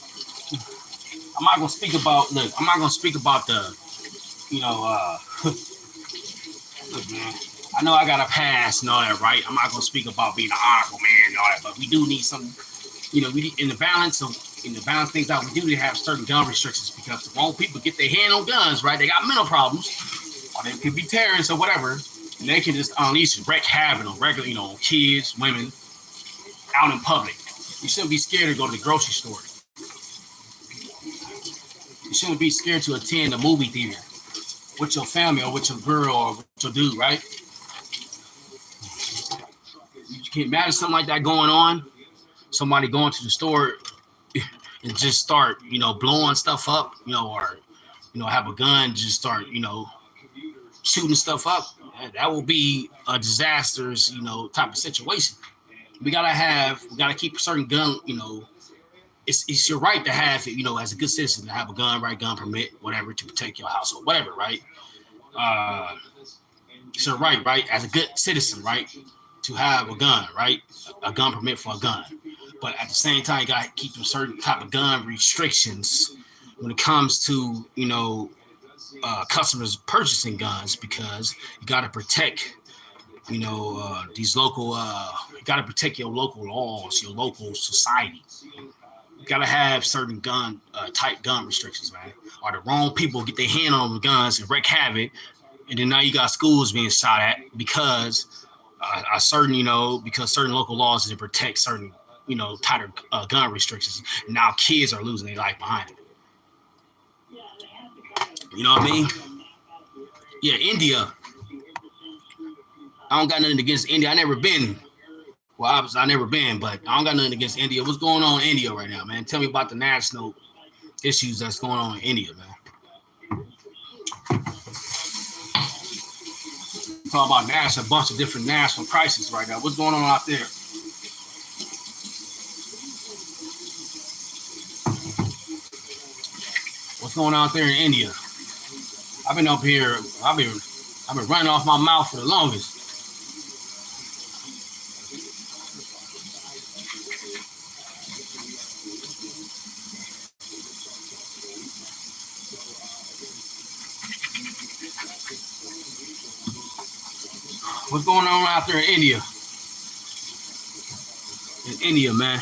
I'm not gonna speak about. Look, I'm not gonna speak about the, you know, look, man. I know I got a pass and all that, right? I'm not gonna speak about being an honorable man and all that, but we do need some. You know, we need, in the balance things out, we do have certain gun restrictions because the wrong people get their hand on guns, right? They got mental problems, or they could be terrorists or whatever, and they can just unleash wreak havoc on regular, you know, kids, women, out in public. You shouldn't be scared to go to the grocery store. You shouldn't be scared to attend a movie theater with your family or with your girl or with your dude, right? You can't imagine something like that going on. Somebody going to the store and just start, you know, blowing stuff up, you know, or, you know, have a gun, just start, you know, shooting stuff up. That will be a disastrous, you know, type of situation. We gotta keep a certain gun, you know. It's your right to have it, you know, as a good citizen to have a gun, right, gun permit, whatever, to protect your household, whatever, right? It's your right, as a good citizen, right, to have a gun, right, a gun permit for a gun. But at the same time, you gotta keep some certain type of gun restrictions when it comes to, you know, customers purchasing guns, because you gotta protect, you know, these local. You gotta protect your local laws, your local society. You gotta have certain tight gun restrictions, man. Or the wrong people get their hand on the guns and wreak havoc, and then now you got schools being shot at because because certain local laws to protect certain, you know, tighter gun restrictions. And now kids are losing their life behind it. You know what I mean? Yeah, India. I don't got nothing against India. I never been. Well, obviously I never been, but I don't got nothing against India. What's going on in India right now, man? Tell me about the national issues that's going on in India, man. Talk about a bunch of different national crises right now. What's going on out there? What's going on out there in India? I've been up here. I've been running off my mouth for the longest. What's going on out there in India? In India, man.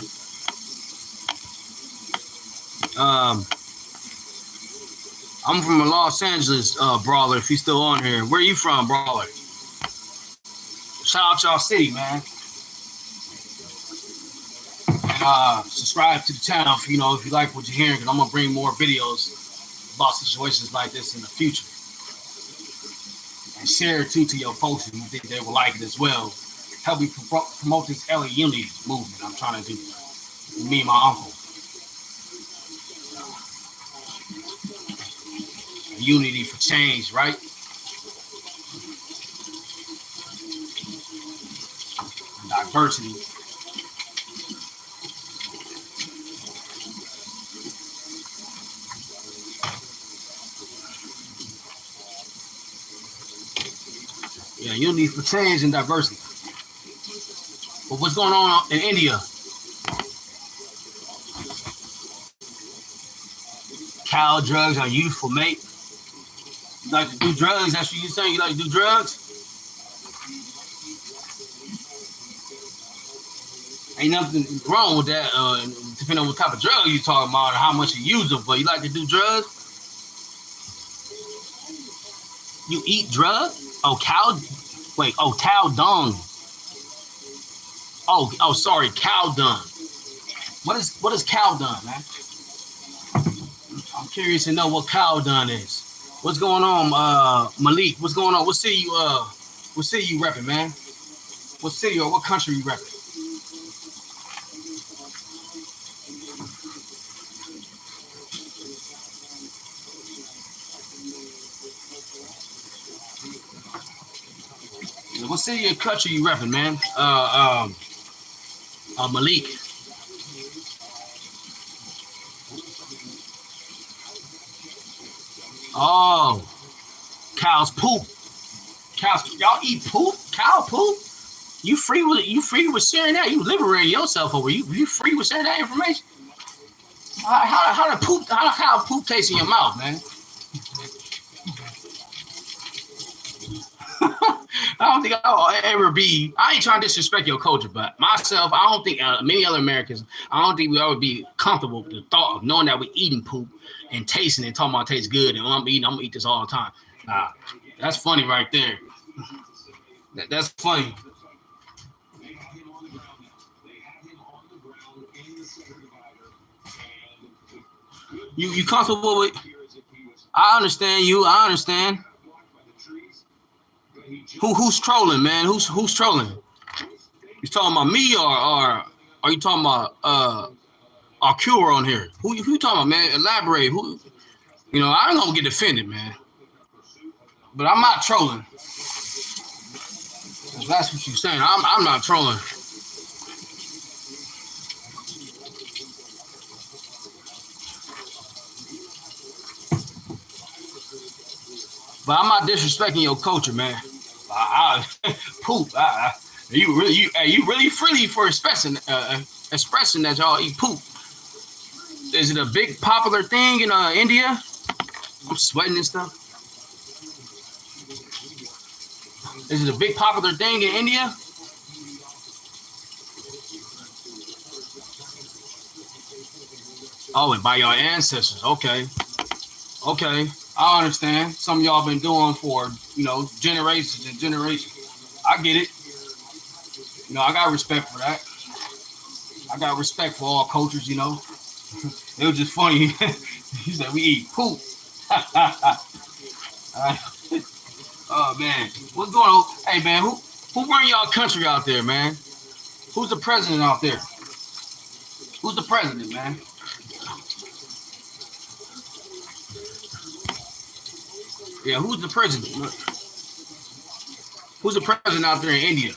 I'm from Los Angeles, Brawler, if he's still on here. Where you from, Brawler? Shout out y'all city, man. And subscribe to the channel if you like what you're hearing, because I'm gonna bring more videos about situations like this in the future. And share it too to your folks if you think they will like it as well. Help me promote this LA Unity movement I'm trying to do. Me and my uncle. Unity for change, right? Diversity. Yeah, unity for change and diversity. But what's going on in India? Cow drugs are useful, mate. You like to do drugs? That's what you saying? You like to do drugs? Ain't nothing wrong with that, depending on what type of drug you talking about or how much you use them. But you like to do drugs? You eat drugs? Oh, cow dung. Oh, sorry, cow dung. What is cow dung, man? I'm curious to know what cow dung is. What's going on, Malik? What's going on? What city you repping, man? What city or what country you repping? What city or country you repping, man? Malik. Oh, cows poop. Cows, y'all eat poop? Cow poop? You free with sharing that? You liberating yourself over you free with sharing that information? How the poop how poop tastes in your mouth, man? I don't think I'll ever be. I ain't trying to disrespect your culture, but myself, I don't think many other Americans. I don't think we ever be comfortable with the thought of knowing that we're eating poop and tasting it, talking about it tastes good, and I'm gonna eat this all the time. Nah, that's funny right there. That's funny. You comfortable with? I understand you. I understand. Who's trolling, man? Who's trolling? You talking about me or are you talking about our cure on here? Who you talking about, man? Elaborate. Who? I ain't gonna get offended, man. But I'm not trolling. If that's what you're saying. I'm not trolling. But I'm not disrespecting your culture, man. Poop. You really freely for expressing that y'all eat poop. Is it a big popular thing in India? I'm sweating and stuff. Is it a big popular thing in India? Oh, and by your ancestors. Okay. Okay. I understand. Some of y'all been doing for, generations and generations. I get it. I got respect for that. I got respect for all cultures. It was just funny. He said we eat poop. Oh man, what's going on? Hey man, who run y'all country out there, man? Who's the president out there? Who's the president, man? Yeah, who's the president? Who's the president out there in India?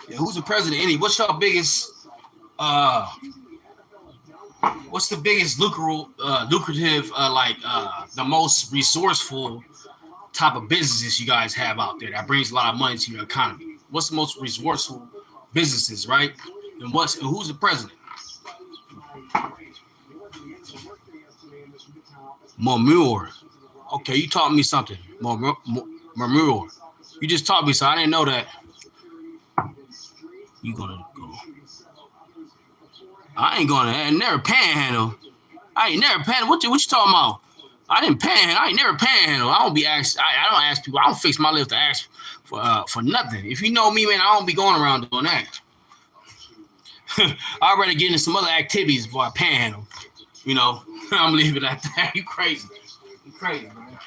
Yeah, who's the president in India? What's your biggest uh what's the biggest lucrative the most resourceful type of businesses you guys have out there that brings a lot of money to your economy? What's the most resourceful businesses, right? And who's the president? Mamur. Okay, you taught me something. Mamur. You just taught me, so I didn't know that. You gonna go? I ain't gonna. I never panhandle. I ain't never panhandle. What you talking about? I didn't panhandle. I ain't never panhandle. I don't be asked. I don't ask people. I don't fix my lips to ask for nothing. If you know me, man, I don't be going around doing that. I'd rather get into some other activities before I panhandle. I'm leaving it at that. You crazy. You crazy, man.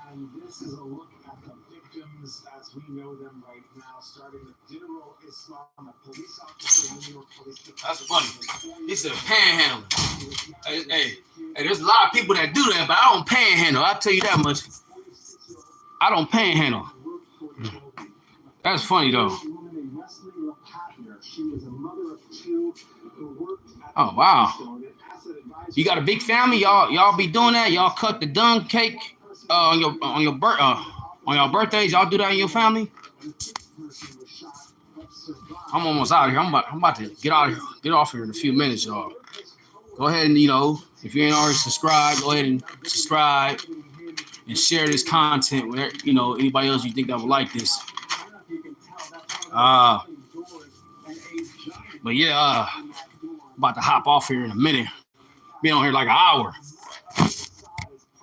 And this is a look at the victims as we know them right now, starting with Dinero Islam, a police officer in New York Police Department. That's funny. He said panhandling. Hey, there's a lot of people that do that, but I don't panhandle. I'll tell you that much. I don't panhandle. That's funny though. Oh wow. You got a big family? Y'all be doing that? Y'all cut the dung cake on your birthdays? Y'all do that in your family? I'm almost out of here. I'm about to get off here in a few minutes, y'all. Go ahead and if you ain't already subscribed, go ahead and subscribe and share this content with anybody else you think that would like this. Uh, but yeah, about to hop off here in a minute. Been on here like an hour.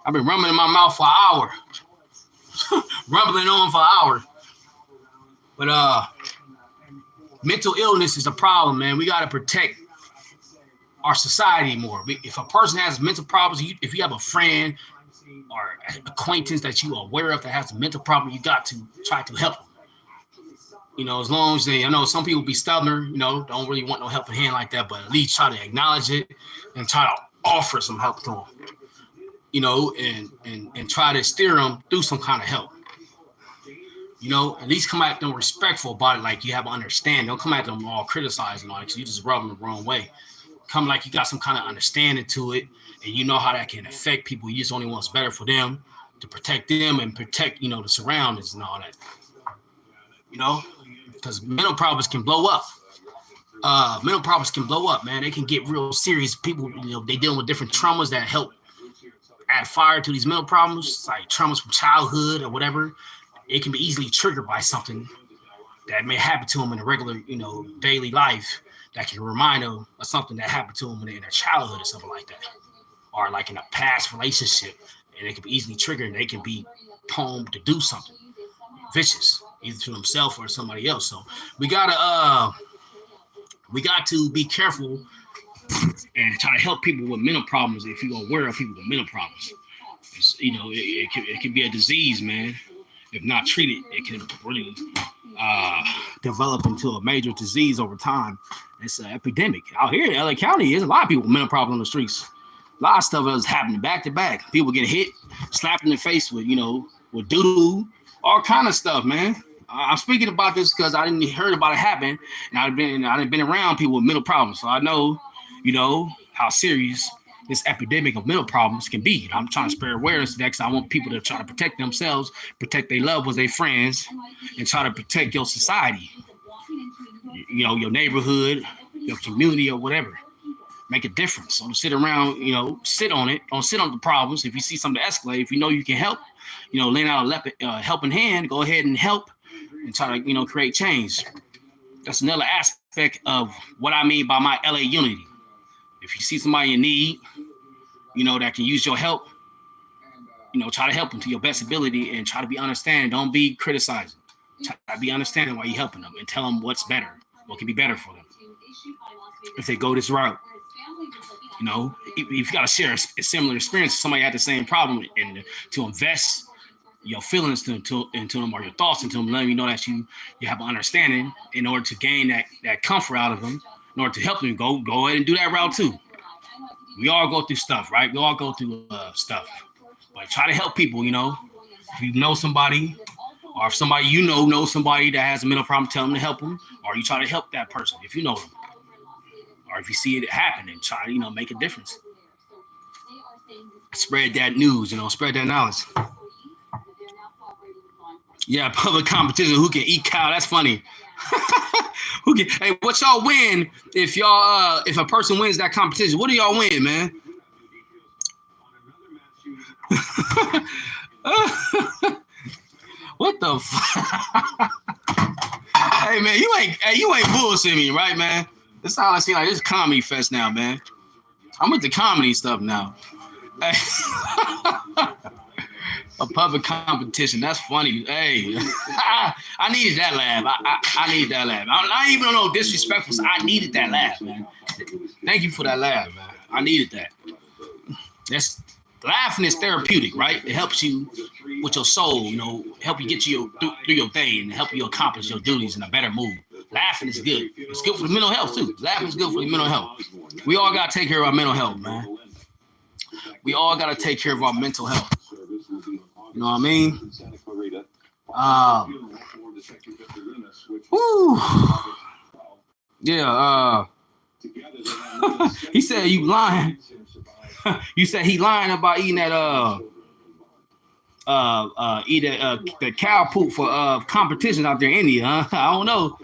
I've been rumbling in my mouth for an hour. Rumbling on for an hour. But mental illness is a problem, man. We gotta protect our society more. If a person has mental problems, if you have a friend or acquaintance that you are aware of that has a mental problem, you got to try to help them. You know, as long as I know some people be stubborn, you know, don't really want no helping hand like that, but at least try to acknowledge it and try to offer some help to them. You know, and try to steer them through some kind of help. You know, at least come at them respectful about it, like you have an understanding. Don't come at them all criticizing all it, because you just rub them the wrong way. Come like you got some kind of understanding to it, and you know how that can affect people. You just only want what's better for them, to protect them and protect, you know, the surroundings and all that. You know, because mental problems can blow up. Mental problems can blow up, man. They can get real serious. People, you know, they dealing with different traumas that help add fire to these mental problems, like traumas from childhood or whatever. It can be easily triggered by something that may happen to them in a regular, you know, daily life that can remind them of something that happened to them in their childhood or something like that, or like in a past relationship, and it can be easily triggered, and they can be prone to do something vicious, either to themselves or somebody else. So we got to be careful and try to help people with mental problems. If you're aware of people with mental problems, you know, it can be a disease, man. If not treated, it can really develop into a major disease over time. It's an epidemic out here in LA County. There's a lot of people with mental problems on the streets. A lot of stuff is happening back to back. People get hit, slapped in the face with, you know, with doo-doo, all kind of stuff, man. I'm speaking about this because I didn't heard about it happen, and I've been around people with mental problems, so I know, you know, how serious this epidemic of mental problems can be. I'm trying to spread awareness to that because I want people to try to protect themselves, protect their loved ones, their friends, and try to protect your society, you know, your neighborhood, your community, or whatever. Make a difference. Don't sit around, you know, sit on it. Don't sit on the problems. If you see something escalate, if you know you can help, you know, lend out a helping hand, go ahead and help and try to, you know, create change. That's another aspect of what I mean by my LA unity. If you see somebody in need, you know, that can use your help, you know, try to help them to your best ability and try to be understanding. Don't be criticizing. Try to be understanding while you're helping them and tell them what's better, what can be better for them if they go this route. You know, if you got to share a similar experience, somebody had the same problem, and to invest your feelings into them or your thoughts into them, letting you know that you have an understanding in order to gain that comfort out of them, in order to help them, go ahead and do that route too. We all go through stuff, right? We all go through stuff. But try to help people, you know. If you know somebody, or if somebody you know somebody that has a mental problem, tell them to help them, or you try to help that person if you know them. Or if you see it happen, and try to, you know, make a difference. Spread that news, you know, spread that knowledge. Yeah, public competition. Who can eat cow? That's funny. Who can? Hey, what y'all win if y'all if a person wins that competition? What do y'all win, man? What the fuck? Hey man, you ain't bullshitting me, right, man? This sounds like this comedy fest now, man. I'm with the comedy stuff now. Hey. A public competition. That's funny. Hey, I needed that laugh. I needed that laugh. I even don't know disrespectful. I needed that laugh, man. Thank you for that laugh, man. I needed that. That's laughing is therapeutic, right? It helps you with your soul, you know, help you get through your day and help you accomplish your duties in a better mood. Laughing is good. It's good for the mental health too. Laughing is good for the mental health. We all gotta take care of our mental health, man. We all gotta take care of our mental health. You know what I mean? Woo. Yeah, he said you lying. You said he lying about eating that the cow poop for competition out there in India, huh? I don't know.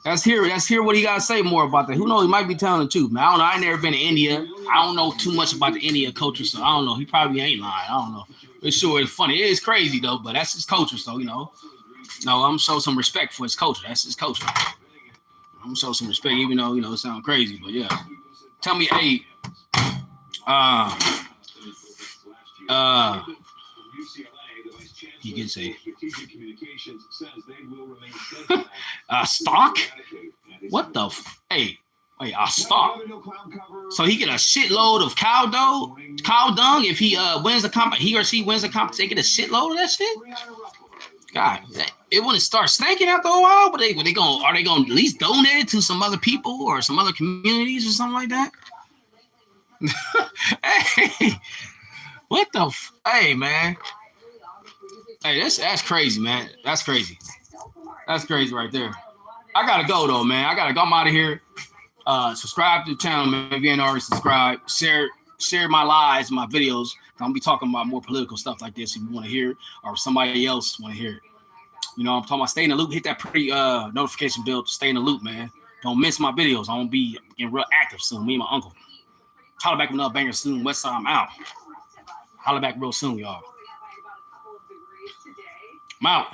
Let's hear what he got to say more about that. Who knows? He might be telling the truth, man. I don't know. I ain't never been to India. I don't know too much about the India culture, so I don't know. He probably ain't lying. I don't know. It's sure it's funny. It is crazy though, but that's his culture, so you know. No, I'm gonna show some respect for his culture. That's his culture. I'm gonna show some respect, even though it sounds crazy, but yeah. Tell me, hey, you can say, stock? What the? Hey, wait, a stock? So he get a shitload of cow dung if he wins the he or she wins the competition. They get a shitload of that shit. God, it wouldn't start stinking after a while. But are they gonna at least donate it to some other people or some other communities or something like that? Hey, what the? Hey, man. Hey, that's crazy, man. That's crazy. That's crazy right there. I gotta go though, man. I gotta go. I'm out of here. Subscribe to the channel, man. If you ain't already subscribed, share my lives, my videos. I'm gonna be talking about more political stuff like this if you want to hear it, or somebody else want to hear it. I'm talking about stay in the loop. Hit that notification bell to stay in the loop, man. Don't miss my videos. I'm gonna be getting real active soon. Me and my uncle. Holla back with another banger soon. Westside, I'm out. Holla back real soon, y'all. I'm out.